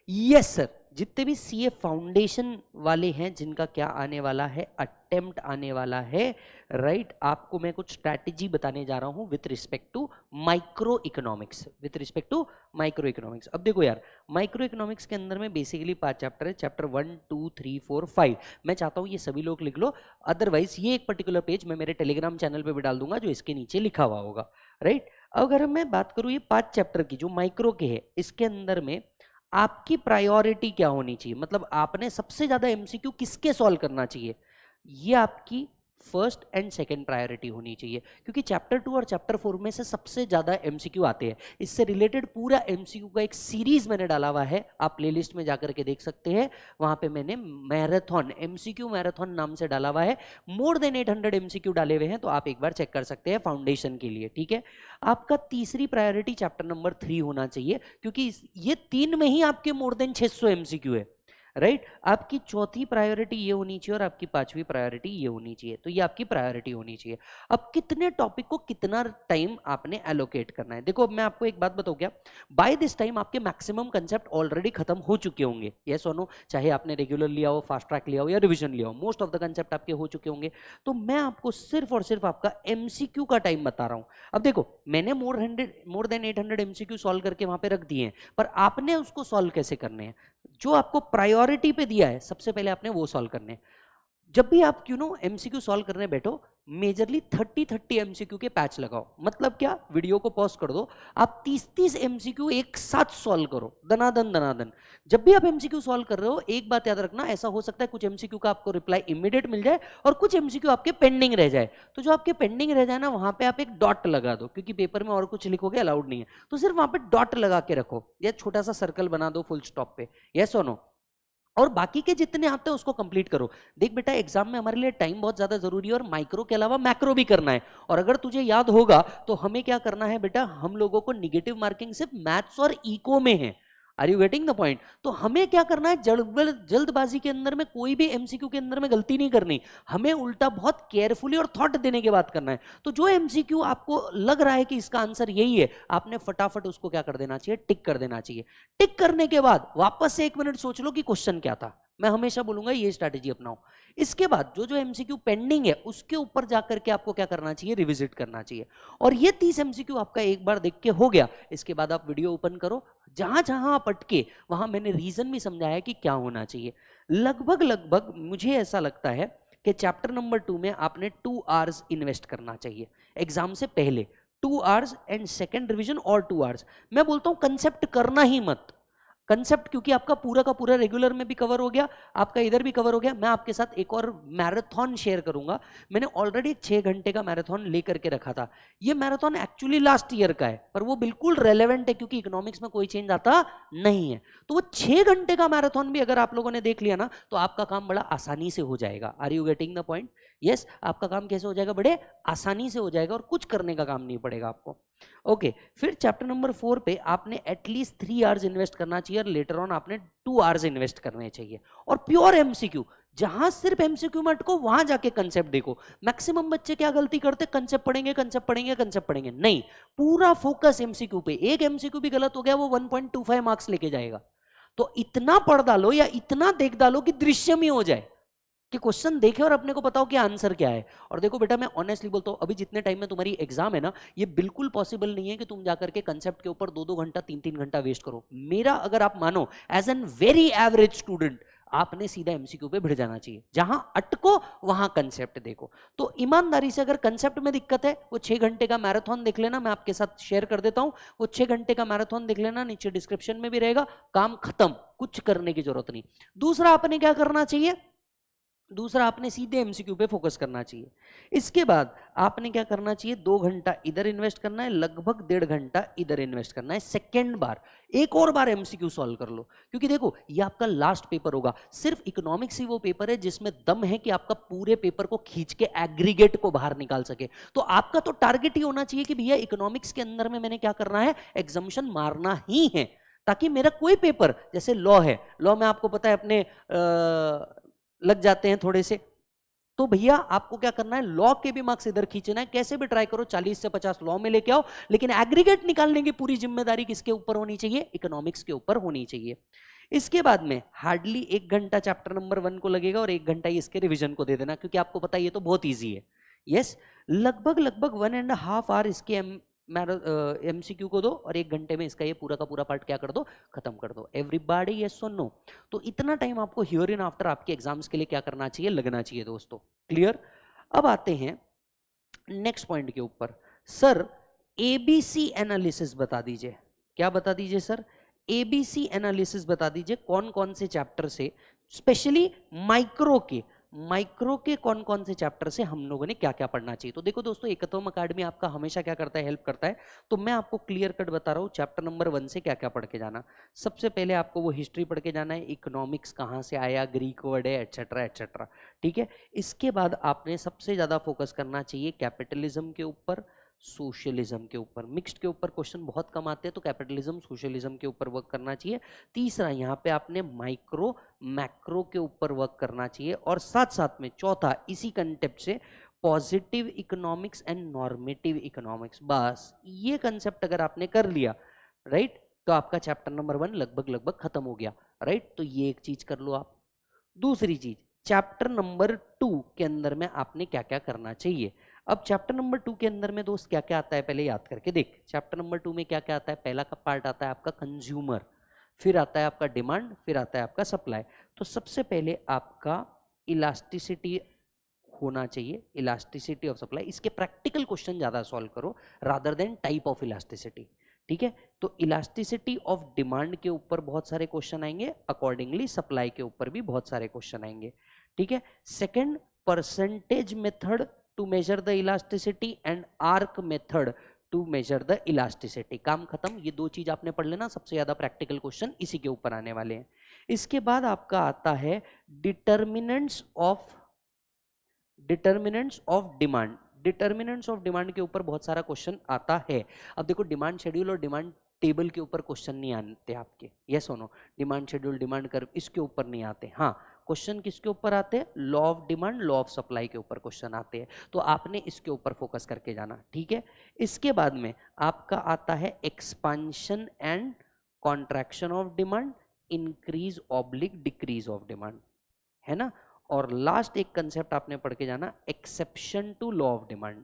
Yes sir, जितने भी CA foundation वाले हैं जिनका क्या आने वाला है, अटेम्प्ट आने वाला है, राइट। आपको मैं कुछ स्ट्रैटेजी बताने जा रहा हूं with respect to micro economics, with respect to micro economics. अब देखो यार, माइक्रो इकोनॉमिक्स के अंदर में बेसिकली 5 चैप्टर है, चैप्टर 1 2 3 4 5। मैं चाहता हूं ये सभी लोग लिख लो, अदरवाइज ये एक पर्टिकुलर पेज मैं मेरे टेलीग्राम चैनल पे भी डाल दूंगा जो इसके नीचे लिखा हुआ होगा, राइट। अगर मैं बात करूं ये 5 चैप्टर की जो माइक्रो के है, इसके अंदर में आपकी प्रायोरिटी क्या होनी चाहिए, मतलब आपने सबसे ज्यादा एमसीक्यू किसके सॉल्व करना चाहिए, ये आपकी फर्स्ट एंड सेकंड प्रायोरिटी होनी चाहिए। क्योंकि चैप्टर 2 और चैप्टर 4 में से सबसे ज्यादा एमसीक्यू आते हैं। इससे रिलेटेड पूरा एमसीक्यू का एक सीरीज मैंने डाला हुआ है, आप प्लेलिस्ट में जाकर के देख सकते हैं। वहां पे मैंने मैराथन, एमसीक्यू मैराथन नाम से डाला हुआ है। मोर देन 800 एमसीक्यू डाले हुए हैं, तो आप एक बार चेक कर सकते हैं फाउंडेशन के लिए, ठीक है। आपका तीसरी प्रायोरिटी चैप्टर नंबर 3 होना चाहिए, क्योंकि ये 3 में ही आपके मोर देन 600 एमसीक्यू है, राइट। आपकी चौथी प्रायोरिटी ये होनी चाहिए और आपकी पांचवी प्रायोरिटी ये होनी चाहिए, तो ये आपकी प्रायोरिटी होनी चाहिए। अब कितने टॉपिक को कितना टाइम आपने एलोकेट करना है, देखो अब मैं आपको एक बात बताऊं क्या, बाय दिस टाइम आपके मैक्सिमम कंसेप्ट ऑलरेडी खत्म हो चुके होंगे, यस और नो, चाहे आपने रेगुलर लिया हो, फास्ट ट्रैक लिया हो या रिविजन लिया हो, मोस्ट ऑफ द कंसेप्ट आपके हो चुके होंगे। तो मैं आपको सिर्फ और सिर्फ आपका एमसीक्यू का टाइम बता रहा हूं। अब देखो, मैंने मोर देन 800 एमसीक्यू सॉल्व करके वहां पे रख दिए हैं, पर आपने उसको सॉल्व कैसे करने हैं, जो आपको प्रायोरिटी पे दिया है सबसे पहले आपने वो सॉल्व करने। जब भी आप क्यों नो एमसीक्यू सॉल्व करने बैठो, मेजरली 30 एमसीक्यू के पैच लगाओ। मतलब क्या, वीडियो को पॉज कर दो, आप 30 एमसीक्यू एक साथ सॉल्व करो, दनादन दनादन। जब भी आप एमसीक्यू सॉल्व कर रहे हो, एक बात याद रखना, ऐसा हो सकता है कुछ एमसीक्यू का आपको रिप्लाई इमीडिएट मिल जाए और कुछ एमसीक्यू आपके पेंडिंग रह जाए। तो जो आपके पेंडिंग रह जाए ना, वहां पे आप एक डॉट लगा दो, क्योंकि पेपर में और कुछ लिखोगे अलाउड नहीं है, तो सिर्फ वहां पे डॉट लगा के रखो या छोटा सा सर्कल बना दो फुल स्टॉप पे, यस और नो। और बाकी के जितने आते हैं उसको कंप्लीट करो। देख बेटा, एग्जाम में हमारे लिए टाइम बहुत ज्यादा जरूरी है और माइक्रो के अलावा मैक्रो भी करना है। और अगर तुझे याद होगा तो हमें क्या करना है बेटा, हम लोगों को निगेटिव मार्किंग सिर्फ मैथ्स और इको में है। Are you getting the point? तो हमें क्या करना है, जल्दबाजी के अंदर में कोई भी एमसीक्यू के अंदर में गलती नहीं करनी, हमें उल्टा बहुत केयरफुली और थॉट देने के बाद करना है। तो जो एमसीक्यू आपको लग रहा है कि इसका आंसर यही है, आपने फटाफट उसको क्या कर देना चाहिए, टिक कर देना चाहिए। टिक करने के बाद वापस से 1 मिनट सोच लो कि क्वेश्चन क्या था। मैं हमेशा बोलूंगा ये स्ट्रैटेजी अपनाओ। इसके बाद जो जो एमसीक्यू पेंडिंग है उसके ऊपर जाकर के आपको क्या करना चाहिए, रिविजिट करना चाहिए। और ये 30 एमसीक्यू आपका एक बार देख के हो गया, इसके बाद आप वीडियो ओपन करो, जहां जहां आप अटके वहां मैंने रीजन भी समझाया कि क्या होना चाहिए। लगभग लगभग मुझे ऐसा लगता है कि चैप्टर नंबर 2 में आपने 2 आवर्स इन्वेस्ट करना चाहिए एग्जाम से पहले, 2 आवर्स एंड सेकेंड रिविजन और 2 आवर्स। मैं बोलता हूं कंसेप्ट करना ही मत, कंसेप्ट, क्योंकि आपका पूरा का पूरा रेगुलर में भी कवर हो गया, आपका इधर भी कवर हो गया। मैं आपके साथ एक और मैराथन शेयर करूंगा। मैंने ऑलरेडी 6 घंटे का मैराथन लेकर के रखा था। ये मैराथन एक्चुअली लास्ट ईयर का है, पर वो बिल्कुल रेलेवेंट है क्योंकि इकोनॉमिक्स में कोई चेंज आता नहीं है। तो वो 6 घंटे का मैराथन भी अगर आप लोगों ने देख लिया ना, तो आपका काम बड़ा आसानी से हो जाएगा। Are you getting the point? Yes, आपका काम कैसे हो जाएगा, बड़े आसानी से हो जाएगा और कुछ करने का काम नहीं पड़ेगा आपको। ओके, फिर चैप्टर नंबर 4 पे आपने एटलीस्ट 3 आवर्स इन्वेस्ट करना चाहिए और लेटर ऑन आपने 2 आवर्स इन्वेस्ट करने चाहिए। और प्योर एमसीक्यू, जहां सिर्फ एमसीक्यू में अटको वहां जाके कंसेप्ट देखो। मैक्सिमम बच्चे क्या गलती करते, कंसेप्ट पढ़ेंगे कंसेप्ट पढ़ेंगे कंसेप्ट पढ़ेंगे, नहीं, पूरा फोकस एमसीक्यू पे। एक एमसीक्यू भी गलत हो गया वो 1.25 मार्क्स लेके जाएगा। तो इतना पढ़ डालो या इतना देख डालो कि दृश्यम ही हो जाए, कि क्वेश्चन देखे और अपने को पता हो कि आंसर क्या है। और देखो बेटा, मैं ऑनेस्टली बोलता हूं, अभी जितने टाइम में तुम्हारी एग्जाम है ना, ये बिल्कुल पॉसिबल नहीं है कि तुम जाकर के कंसेप्ट के ऊपर 2-2 घंटा 3-3 घंटा वेस्ट करो। मेरा अगर आप मानो, as an very average student, आपने सीधा एमसीक्यू पे भिड़ जाना चाहिए। जहां अटको वहां कंसेप्ट देखो। तो ईमानदारी से अगर कंसेप्ट में दिक्कत है, वो 6 घंटे का मैराथन देख लेना, मैं आपके साथ शेयर कर देता हूं। वो 6 घंटे का मैराथन देख लेना, नीचे डिस्क्रिप्शन में भी रहेगा। काम खत्म, कुछ करने की जरूरत नहीं। दूसरा आपने क्या करना चाहिए, दूसरा आपने सीधे एमसीक्यू पे फोकस करना चाहिए। इसके बाद आपने क्या करना चाहिए, 2 घंटा इधर इन्वेस्ट करना है, लगभग 1.5 घंटा इधर इन्वेस्ट करना है। सेकेंड बार एक और बार एमसीक्यू सॉल्व कर लो, क्योंकि देखो ये आपका लास्ट पेपर होगा। सिर्फ इकोनॉमिक्स ही वो पेपर है जिसमें दम है कि आपका पूरे पेपर को खींच के एग्रीगेट को बाहर निकाल सके। तो आपका तो टारगेट ही होना चाहिए कि भैया इकोनॉमिक्स के अंदर में मैंने क्या करना है, एग्जामिशन मारना ही है, ताकि मेरा कोई पेपर, जैसे लॉ है, लॉ में आपको पता है अपने लग जाते हैं थोड़े से, तो भैया आपको क्या करना है, लॉ के भी मार्क्स इधर खींचना है। कैसे भी ट्राई करो, 40 से 50 लॉ में लेके आओ, लेकिन एग्रीगेट निकालने की पूरी जिम्मेदारी किसके ऊपर होनी चाहिए, इकोनॉमिक्स के ऊपर होनी चाहिए। इसके बाद में हार्डली 1 घंटा चैप्टर नंबर 1 को लगेगा और 1 घंटा ही इसके रिवीजन को दे देना, क्योंकि आपको पता है ये तो बहुत ईजी है। यस, लगभग 1.5 आवर इसके MCQ को दो और 1 घंटे में इसका ये पूरा का पूरा पार्ट क्या कर दो, खत्म कर दो। एवरीबॉडी यस और नो? तो इतना टाइम आपको हियर इन आफ्टर आपके एग्जाम्स के लिए क्या करना चाहिए, लगना चाहिए दोस्तों। क्लियर? अब आते हैं नेक्स्ट पॉइंट के ऊपर। सर एबीसी एनालिसिस बता दीजिए। क्या बता दीजिए सर? एबीसी एनालिसिस बता दीजिए, कौन कौन से चैप्टर से, स्पेशली माइक्रो के कौन कौन से चैप्टर से हम लोगों ने क्या क्या पढ़ना चाहिए। तो देखो दोस्तों, एकत्वम अकादमी आपका हमेशा क्या करता है, हेल्प करता है। तो मैं आपको क्लियर कट बता रहा हूँ, चैप्टर नंबर 1 से क्या क्या पढ़ के जाना। सबसे पहले आपको वो हिस्ट्री पढ़ के जाना है, इकोनॉमिक्स कहाँ से आया, ग्रीक वर्ड है, एटसेट्रा एटसेट्रा। ठीक है, इसके बाद आपने सबसे ज्यादा फोकस करना चाहिए कैपिटलिज्म के ऊपर, सोशलिज्म के ऊपर। मिक्स्ड के ऊपर क्वेश्चन बहुत कम आते हैं, तो कैपिटलिज्म सोशलिज्म के ऊपर वर्क करना चाहिए। तीसरा, यहाँ पे आपने माइक्रो मैक्रो के ऊपर वर्क करना चाहिए। और साथ साथ में चौथा, इसी कंसेप्ट से positive economics and normative economics. बस ये कंसेप्ट अगर आपने कर लिया, राइट, तो आपका चैप्टर नंबर 1 लगभग खत्म हो गया। राइट, तो ये एक चीज कर लो आप। दूसरी चीज, चैप्टर नंबर 2 के अंदर में आपने क्या क्या करना चाहिए। अब चैप्टर नंबर 2 के अंदर में दोस्त क्या क्या आता है, पहले याद करके देख। चैप्टर नंबर 2 में क्या क्या आता है? पहला का पार्ट आता है आपका कंज्यूमर, फिर आता है आपका डिमांड, फिर आता है आपका सप्लाई। तो सबसे पहले आपका इलास्टिसिटी होना चाहिए, इलास्टिसिटी ऑफ सप्लाई। इसके प्रैक्टिकल क्वेश्चन ज्यादा सॉल्व करो rather than type of elasticity. ठीक है, तो इलास्टिसिटी ऑफ डिमांड के ऊपर बहुत सारे क्वेश्चन आएंगे, अकॉर्डिंगली सप्लाई के ऊपर भी बहुत सारे क्वेश्चन आएंगे। ठीक है, second, percentage method to measure the elasticity and arc method to measure the elasticity. काम खत्म, ये दो चीज आपने पढ़ लेना। सबसे ज्यादा प्रैक्टिकल क्वेश्चन इसी के ऊपर आने वाले हैं। इसके बाद आपका आता है determinants of demand. Determinants of demand के ऊपर बहुत सारा क्वेश्चन आता है। अब देखो, डिमांड शेड्यूल और डिमांड टेबल के ऊपर क्वेश्चन नहीं आते आपके, यस और no? Demand schedule, demand curve, इसके ऊपर नहीं आते। हाँ, क्वेश्चन किसके ऊपर आते हैं? Law of demand, law of supply के ऊपर क्वेश्चन आते हैं। तो आपने इसके ऊपर फोकस करके जाना। ठीक है, इसके बाद में आपका आता है expansion and contraction of demand, increase oblique decrease of demand, है ना? और लास्ट एक कंसेप्ट आपने पढ़ के जाना, exception to law of demand.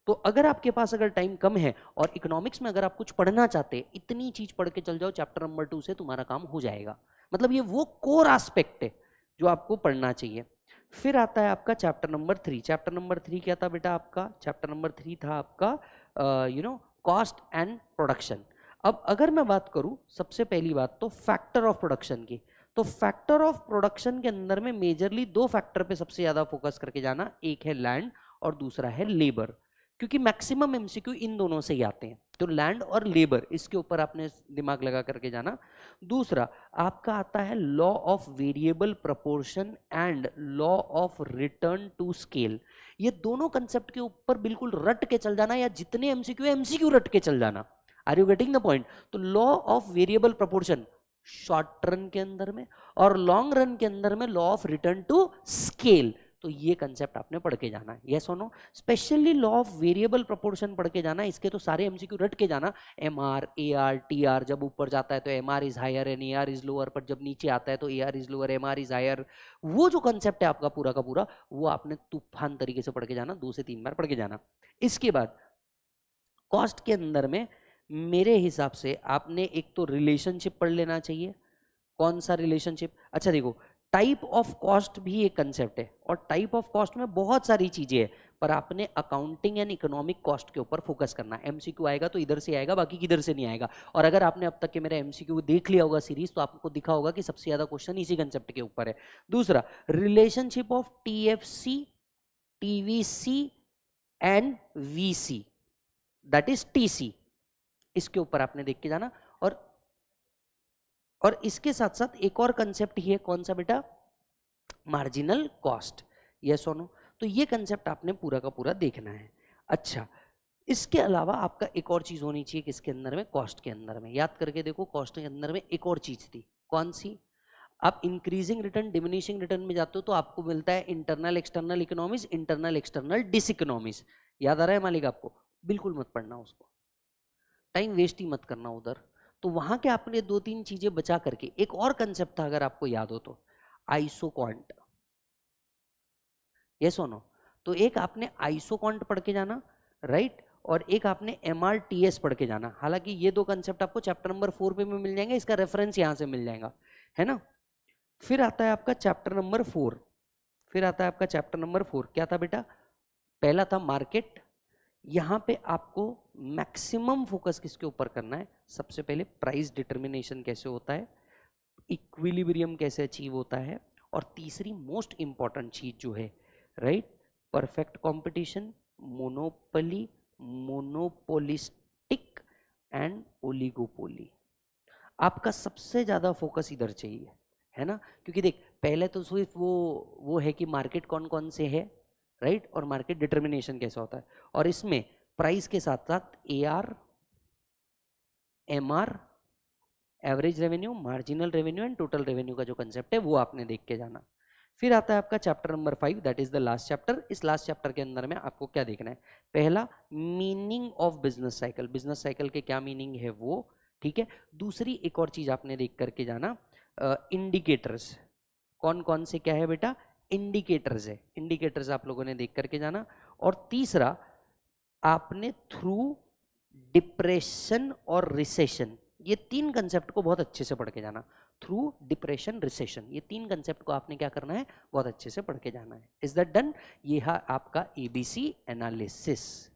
तो अगर आपके पास अगर टाइम कम है और इकोनॉमिक्स में अगर आप कुछ पढ़ना चाहते हैं, इतनी चीज पढ़ के चल जाओ, चैप्टर नंबर 2 से तुम्हारा काम हो जाएगा। मतलब ये वो कोर एस्पेक्ट है जो आपको पढ़ना चाहिए। फिर आता है आपका चैप्टर नंबर 3। चैप्टर नंबर 3 क्या था बेटा आपका? चैप्टर नंबर 3 था आपका कॉस्ट एंड प्रोडक्शन। अब अगर मैं बात करूं, सबसे पहली बात तो फैक्टर ऑफ प्रोडक्शन की, तो फैक्टर ऑफ प्रोडक्शन के अंदर में मेजरली 2 फैक्टर पे सबसे ज्यादा फोकस करके जाना। एक है लैंड और दूसरा है लेबर, क्योंकि मैक्सिमम एमसीक्यू इन दोनों से ही आते हैं। तो लैंड और लेबर, इसके ऊपर आपने दिमाग लगा करके जाना। दूसरा आपका आता है law of variable proportion and law of return to scale. ये दोनों कंसेप्ट के ऊपर बिल्कुल रट के चल जाना, या जितने एमसीक्यू रट के चल जाना। Are you getting the point? तो law of variable proportion short run के अंदर में, और लॉन्ग रन के अंदर में law of return to scale. तो ये कंसेप्ट आपने पढ़ के जाना है, यस और no? Specially law of variable proportion पढ़ के जाना। इसके तो सारे एमसीक्यू रट के जाना। एमआर, एआर, टीआर, जब ऊपर जाता है तो MR is higher and AR is lower, पर जब नीचे आता है तो AR is lower, MR is higher. वो जो कंसेप्ट है आपका पूरा का पूरा, वो आपने तूफान तरीके से पढ़ के जाना, 2 से 3 बार पढ़ के जाना। इसके बाद कॉस्ट के अंदर में मेरे हिसाब से आपने एक तो रिलेशनशिप पढ़ लेना चाहिए। कौन सा रिलेशनशिप? अच्छा देखो, टाइप ऑफ कॉस्ट भी एक कंसेप्ट है, और टाइप ऑफ कॉस्ट में बहुत सारी चीजें हैं, पर आपने अकाउंटिंग एंड इकोनॉमिक कॉस्ट के ऊपर फोकस करना। एमसीक्यू आएगा तो इधर से आएगा, बाकी किधर से नहीं आएगा। और अगर आपने अब तक के मेरा एमसीक्यू देख लिया होगा सीरीज, तो आपको दिखा होगा कि सबसे ज्यादा क्वेश्चन इसी कंसेप्ट के ऊपर है। दूसरा, relationship of TFC, TVC and VC, that is TC. इसके ऊपर आपने देख के जाना। और इसके साथ साथ एक और कंसेप्ट ही है, कौन सा बेटा? मार्जिनल कॉस्ट, यस और नो? तो ये कंसेप्ट आपने पूरा का पूरा देखना है। अच्छा, इसके अलावा आपका एक और चीज होनी चाहिए किसके अंदर में? कॉस्ट के अंदर में। याद करके देखो, कॉस्ट के अंदर में एक और चीज थी, कौन सी? आप इंक्रीजिंग रिटर्न, डिमिनिशिंग रिटर्न में जाते हो तो आपको मिलता है internal external economies, internal external diseconomies. याद आ रहा है मालिक आपको? बिल्कुल मत पढ़ना उसको, टाइम वेस्ट ही मत करना उधर। तो वहां के आपने 2-3 चीजें बचा करके, एक और कंसेप्ट था अगर आपको याद हो तो, आइसोक्वांट, यस और नो। तो एक आपने आइसोक्वांट पढ़ के जाना, राइट, और एक आपने MRTS पढ़ के जाना। हालांकि ये दो कंसेप्ट आपको चैप्टर नंबर 4 पे में मिल जाएंगे, इसका रेफरेंस यहां से मिल जाएगा, है ना। फिर आता है आपका चैप्टर नंबर 4, फिर आता है आपका चैप्टर नंबर 4, क्या था बेटा? पहला था मार्केट। यहां पे आपको मैक्सिमम फोकस किसके ऊपर करना है? सबसे पहले प्राइस डिटर्मिनेशन कैसे होता है, इक्विलिब्रियम कैसे अचीव होता है, और तीसरी मोस्ट इंपॉर्टेंट चीज जो है, right, perfect competition, monopoly, monopolistic and oligopoly. आपका सबसे ज्यादा फोकस इधर चाहिए, है ना, क्योंकि देख पहले तो सिर्फ वो है कि मार्केट कौन कौन से है, राइट, और मार्केट डिटर्मिनेशन कैसा होता है, और इसमें प्राइस के साथ साथ AR, MR, average revenue, marginal revenue and total revenue का जो कंसेप्ट है वो आपने देख के जाना। फिर आता है आपका chapter number 5, that is the last chapter. इस लास्ट चैप्टर के अंदर में आपको क्या देखना है? पहला, meaning of business cycle, business cycle के क्या मीनिंग है वो, ठीक है। दूसरी एक और चीज आपने देख करके जाना, इंडिकेटर्स, कौन कौन से क्या है बेटा? इंडिकेटर्स है, इंडिकेटर्स आप लोगों ने देख करके जाना। और तीसरा, आपने थ्रू डिप्रेशन और रिसेशन, ये 3 कंसेप्ट को बहुत अच्छे से पढ़ के जाना। थ्रू डिप्रेशन, रिसेशन, ये 3 कंसेप्ट को आपने क्या करना है? बहुत अच्छे से पढ़ के जाना है। Is that done? ये है आपका ABC एनालिसिस।